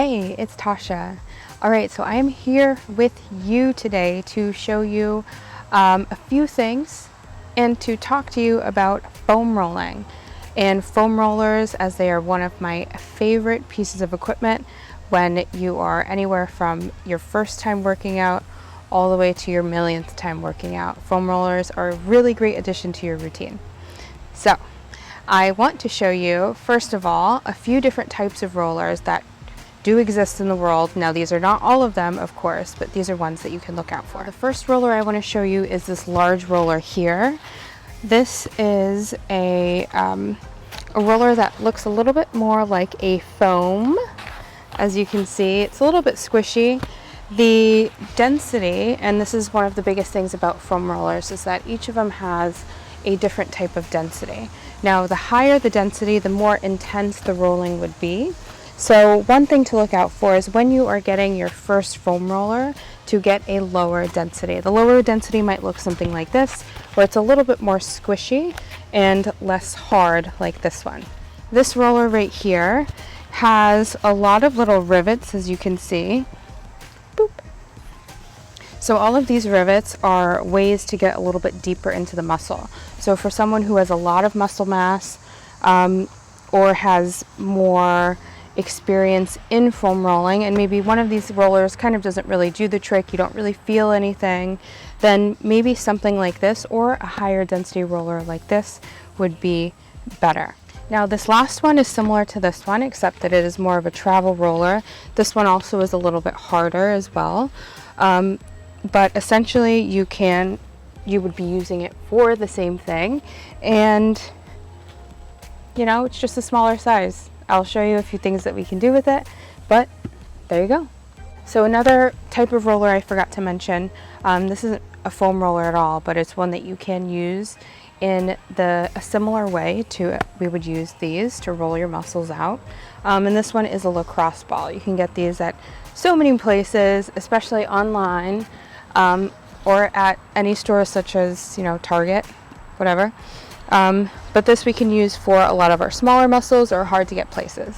Hey, it's Tasha. Alright, so I'm here with you today to show you a few things and to talk to you about foam rolling. And foam rollers, as they are one of my favorite pieces of equipment when you are anywhere from your first time working out all the way to your millionth time working out. Foam rollers are a really great addition to your routine. So, I want to show you, first of all, a few different types of rollers that do exist in the world. Now, these are not all of them, of course, but these are ones that you can look out for. The first roller I want to show you is this large roller here. This is a roller that looks a little bit more like a foam. As you can see, it's a little bit squishy. The density, and this is one of the biggest things about foam rollers, is that each of them has a different type of density. Now, the higher the density, the more intense the rolling would be. So one thing to look out for is when you are getting your first foam roller to get a lower density. The lower density might look something like this, where it's a little bit more squishy and less hard like this one. This roller right here has a lot of little rivets, as you can see. Boop. So all of these rivets are ways to get a little bit deeper into the muscle. So for someone who has a lot of muscle mass or has more experience in foam rolling, and maybe one of these rollers kind of doesn't really do the trick, you don't really feel anything, then maybe something like this or a higher density roller like this would be better. Now, this last one is similar to this one, except that it is more of a travel roller. This one also is a little bit harder as well. But essentially you would be using it for the same thing, and you know, it's just a smaller size. I'll show you a few things that we can do with it, but there you go. So another type of roller I forgot to mention, this isn't a foam roller at all, but it's one that you can use in a similar way to we would use these to roll your muscles out. And this one is a lacrosse ball. You can get these at so many places, especially online, or at any store such as, you know, Target, whatever. But this we can use for a lot of our smaller muscles or hard to get places.